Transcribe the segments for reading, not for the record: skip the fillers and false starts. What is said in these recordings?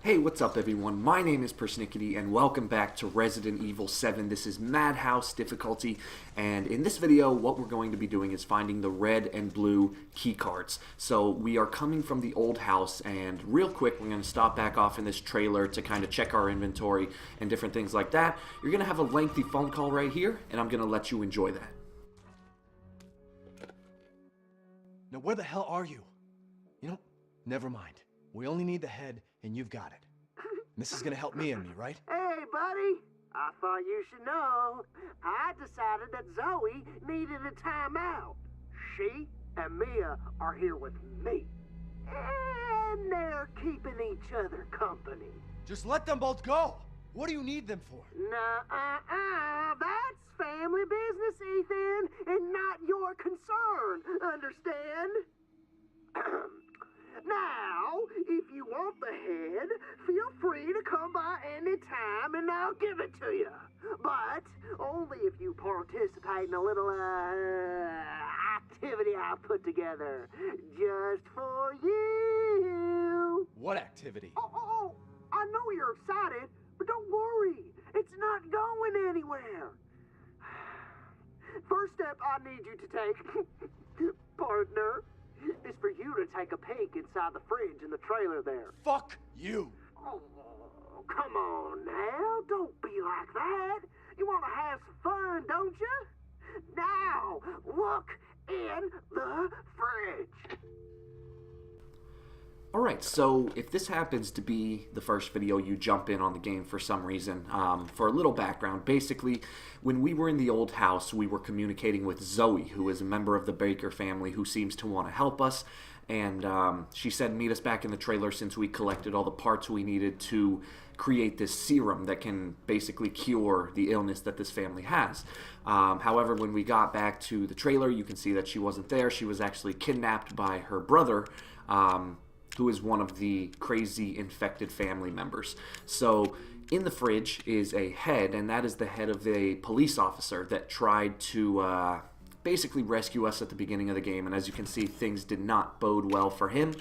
Hey, what's up everyone? My name is PersNikity and welcome back to Resident Evil 7. This is Madhouse difficulty, and in this video what we're going to be doing is finding the red and blue key cards. So we are coming from the old house, and real quick we're going to stop back off in this trailer to kind of check our inventory and different things like that. You're going to have a lengthy phone call right here, and I'm going to let you enjoy that. Now where the hell are you? Never mind. We only need the head, and you've got it. This is gonna help me and me, right? Hey, buddy. I thought you should know. I decided that Zoe needed a timeout. She and Mia are here with me. And they're keeping each other company. Just let them both go! What do you need them for? Nuh-uh. That's family business, Ethan, and not your concern. Understand? Now, if you want the head, feel free to come by any time and I'll give it to you. But only if you participate in a little, activity I put together just for you. What activity? Oh, I know you're excited, but don't worry. It's not going anywhere. First step I need you to take, partner, is for you to take a peek inside the fridge in the trailer there. Fuck you! Oh, come on now. Don't be like that. You want to have some fun, don't you? Now, look in the fridge. Alright, so if this happens to be the first video you jump in on the game for some reason, for a little background, basically, when we were in the old house, we were communicating with Zoe, who is a member of the Baker family who seems to want to help us, and she said meet us back in the trailer since we collected all the parts we needed to create this serum that can basically cure the illness that this family has. However, when we got back to the trailer, you can see that she wasn't there. She was actually kidnapped by her brother, who is one of the crazy infected family members. So in the fridge is a head, and that is the head of a police officer that tried to basically rescue us at the beginning of the game, and as you can see, things did not bode well for him.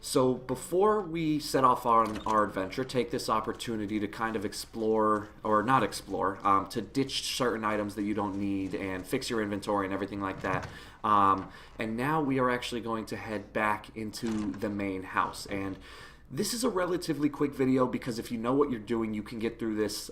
So before we set off on our adventure, take this opportunity to kind of explore, or not explore, to ditch certain items that you don't need and fix your inventory and everything like that. And now we are actually going to head back into the main house. And this is a relatively quick video because if you know what you're doing, you can get through this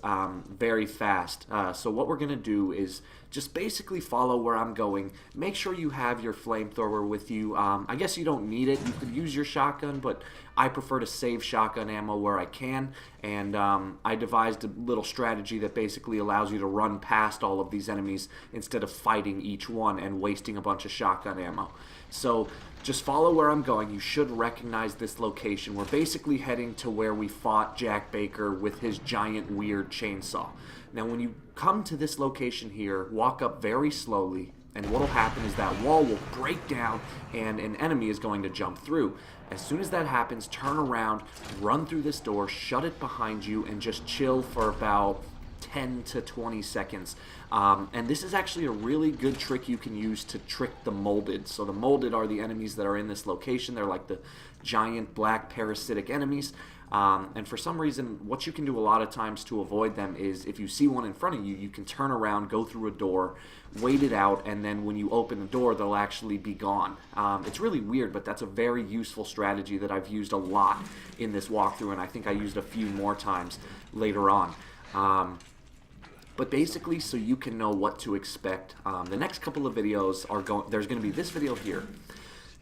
very fast. So what we're going to do is just basically follow where I'm going. Make sure you have your flamethrower with you. I guess you don't need it. You could use your shotgun, but I prefer to save shotgun ammo where I can. And I devised a little strategy that basically allows you to run past all of these enemies instead of fighting each one and wasting a bunch of shotgun ammo. So just follow where I'm going. You should recognize this location. We're basically heading to where we fought Jack Baker with his giant weird chainsaw. Now when you come to this location here, walk up very slowly, and what will happen is that wall will break down and an enemy is going to jump through. As soon as that happens, turn around, run through this door, shut it behind you, and just chill for about 10 to 20 seconds. And this is actually a really good trick you can use to trick the molded. So the molded are the enemies that are in this location. They're like the giant black parasitic enemies. And for some reason, what you can do a lot of times to avoid them is if you see one in front of you, you can turn around, go through a door, wait it out, and then when you open the door, they'll actually be gone. It's really weird, but that's a very useful strategy that I've used a lot in this walkthrough, and I think I used a few more times later on. But basically, so you can know what to expect, the next couple of videos are there's going to be this video here.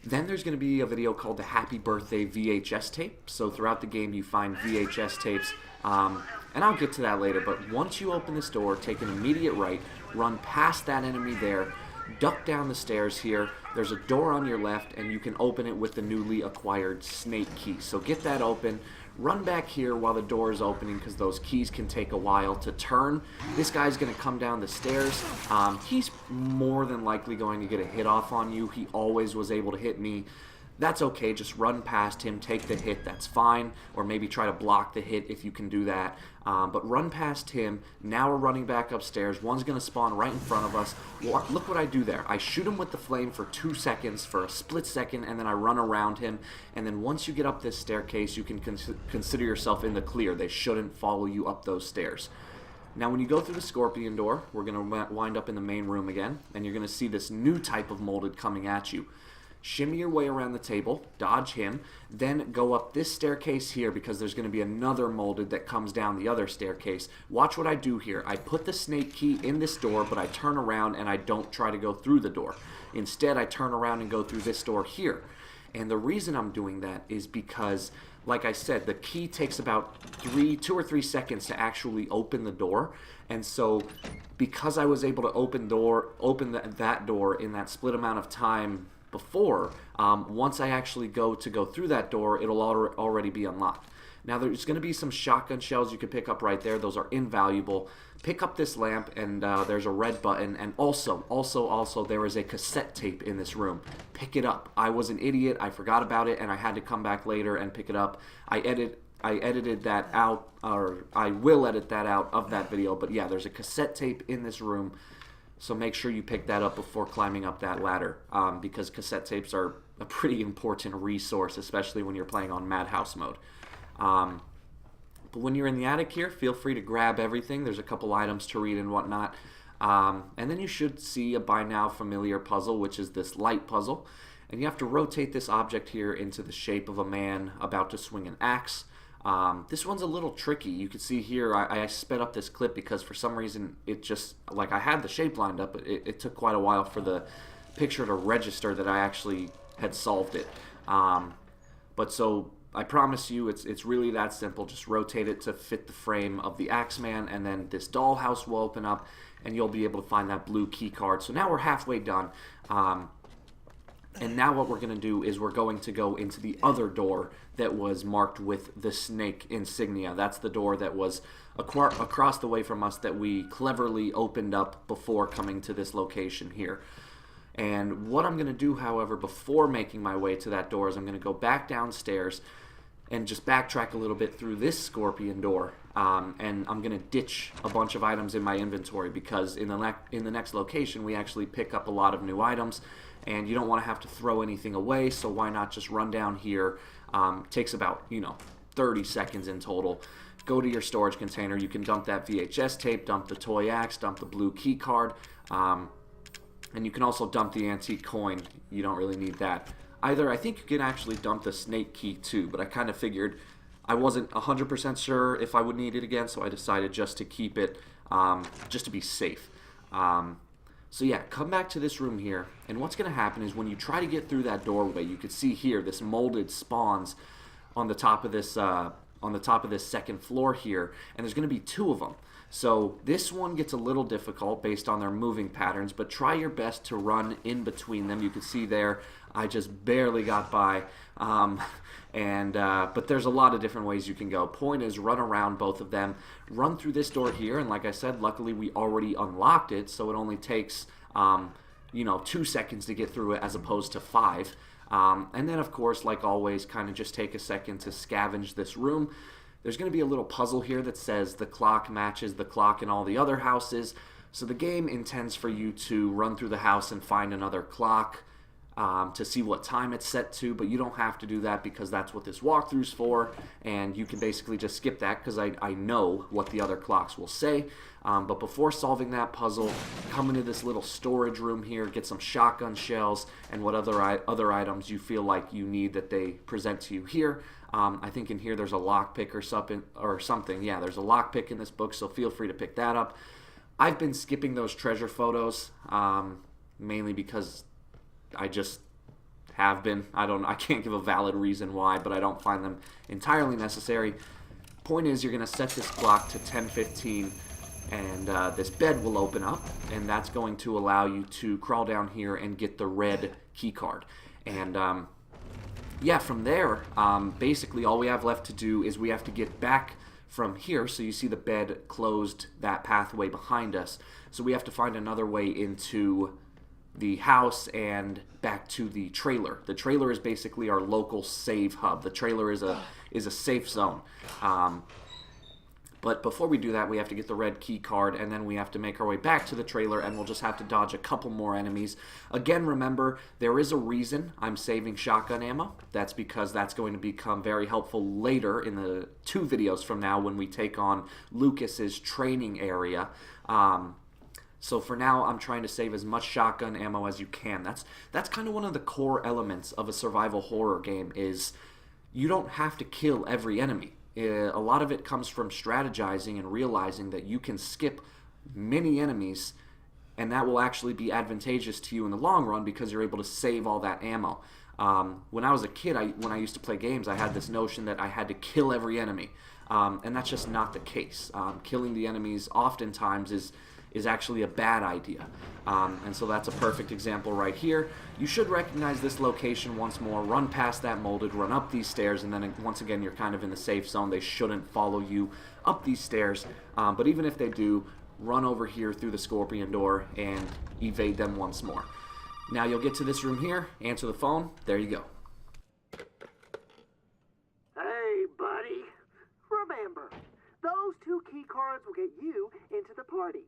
Then there's going to be a video called the Happy Birthday VHS tape. So throughout the game you find VHS tapes, and I'll get to that later, but once you open this door, take an immediate right, run past that enemy there, duck down the stairs here, there's a door on your left, and you can open it with the newly acquired snake key. So get that open, run back here while the door is opening because those keys can take a while to turn. This guy's going to come down the stairs. He's more than likely going to get a hit off on you. He always was able to hit me. that's okay. Just run past him, take the hit, that's fine. Or maybe try to block the hit if you can do that. But run past him. Now we're running back upstairs. One's going to spawn right in front of us. Look what I do there. I shoot him with the flame for 2 seconds, for a split second, and then I run around him. And then once you get up this staircase, you can consider yourself in the clear. They shouldn't follow you up those stairs. Now when you go through the scorpion door, we're going to wind up in the main room again, and you're going to see this new type of molded coming at you. Shimmy your way around the table, dodge him, then go up this staircase here because there's going to be another molded that comes down the other staircase. Watch what I do here. I put the snake key in this door, but I turn around and I don't try to go through the door. Instead, I turn around and go through this door here. And the reason I'm doing that is because, like I said, the key takes about 2 or 3 seconds to actually open the door. And so because I was able to open that door in that split amount of time before, once I actually go through that door, it'll already be unlocked. Now there's going to be some shotgun shells you can pick up right there. Those are invaluable. Pick up this lamp, and there's a red button, and also there is a cassette tape in this room. Pick it up. I was an idiot. I forgot about it, and I had to come back later and pick it up. I edited that out, or I will edit that out of that video. But yeah, there's a cassette tape in this room. So make sure you pick that up before climbing up that ladder, because cassette tapes are a pretty important resource, especially when you're playing on Madhouse Mode. But when you're in the attic here, feel free to grab everything. There's a couple items to read and whatnot. And then you should see a by now familiar puzzle, which is this light puzzle. And you have to rotate this object here into the shape of a man about to swing an axe. This one's a little tricky. You can see here I sped up this clip because for some reason it just, like I had the shape lined up, but it took quite a while for the picture to register that I actually had solved it. But so I promise you it's really that simple. Just rotate it to fit the frame of the Axeman, and then this dollhouse will open up and you'll be able to find that blue key card. So now we're halfway done. And now what we're going to do is we're going to go into the other door that was marked with the snake insignia. That's the door that was across the way from us that we cleverly opened up before coming to this location here. And what I'm going to do, however, before making my way to that door is I'm going to go back downstairs and just backtrack a little bit through this scorpion door. And I'm going to ditch a bunch of items in my inventory because in the next location we actually pick up a lot of new items. And you don't want to have to throw anything away, so why not just run down here? Takes about, 30 seconds in total. Go to your storage container. You can dump that VHS tape, dump the toy axe, dump the blue key card, and you can also dump the antique coin. You don't really need that. Either I think you can actually dump the snake key too, but I kind of figured I wasn't 100% sure if I would need it again, so I decided just to keep it, just to be safe. So yeah, come back to this room here, and what's going to happen is when you try to get through that doorway, you can see here this molded spawns on the top of this second floor here, and there's going to be 2 of them. So this one gets a little difficult based on their moving patterns, but try your best to run in between them. You can see there, I just barely got by, but there's a lot of different ways you can go. Point is, run around both of them, run through this door here, and like I said, luckily we already unlocked it, so it only takes 2 seconds to get through it as opposed to 5. And then of course, like always, kind of just take a second to scavenge this room. There's going to be a little puzzle here that says the clock matches the clock in all the other houses. So the game intends for you to run through the house and find another clock to see what time it's set to, but you don't have to do that because that's what this walkthrough's for, and you can basically just skip that because I know what the other clocks will say. But before solving that puzzle, come into this little storage room here, get some shotgun shells and what other items you feel like you need that they present to you here. I think in here there's a lockpick or something. Yeah, there's a lockpick in this book, so feel free to pick that up. I've been skipping those treasure photos, mainly because I just have been. I can't give a valid reason why, but I don't find them entirely necessary. Point is, you're going to set this clock to 10:15, and this bed will open up, and that's going to allow you to crawl down here and get the red key card. And yeah, from there, basically all we have left to do is we have to get back from here. So you see the bed closed that pathway behind us. So we have to find another way into house and back to the trailer. The trailer is basically our local save hub. The trailer is a safe zone. But before we do that, we have to get the red key card, and then we have to make our way back to the trailer, and we'll just have to dodge a couple more enemies. Again, remember, there is a reason I'm saving shotgun ammo. That's because that's going to become very helpful later in the 2 videos from now when we take on Lucas's training area. So for now, I'm trying to save as much shotgun ammo as you can. That's kind of one of the core elements of a survival horror game is you don't have to kill every enemy. A lot of it comes from strategizing and realizing that you can skip many enemies, and that will actually be advantageous to you in the long run because you're able to save all that ammo. When I was a kid, when I used to play games, I had this notion that I had to kill every enemy, and that's just not the case. Killing the enemies oftentimes is actually a bad idea. And so that's a perfect example right here. You should recognize this location once more, run past that molded, run up these stairs, and then once again you're kind of in the safe zone. They shouldn't follow you up these stairs, but even if they do, run over here through the scorpion door and evade them once more. Now you'll get to this room here, answer the phone, there you go. Hey, buddy. Remember, those 2 key cards will get you into the party.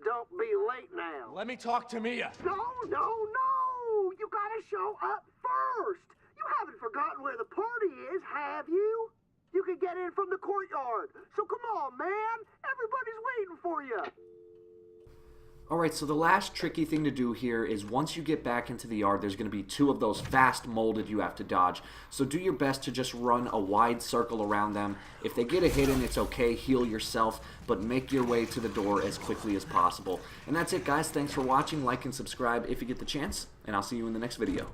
Don't be late now. Let me talk to Mia. No! You gotta show up first. You haven't forgotten where the party is, have you? You can get in from the courtyard. So come on, man. Everybody's waiting for you. Alright, so the last tricky thing to do here is once you get back into the yard, there's going to be 2 of those fast molded you have to dodge. So do your best to just run a wide circle around them. If they get a hit in, it's okay, heal yourself, but make your way to the door as quickly as possible. And that's it, guys. Thanks for watching. Like and subscribe if you get the chance, and I'll see you in the next video.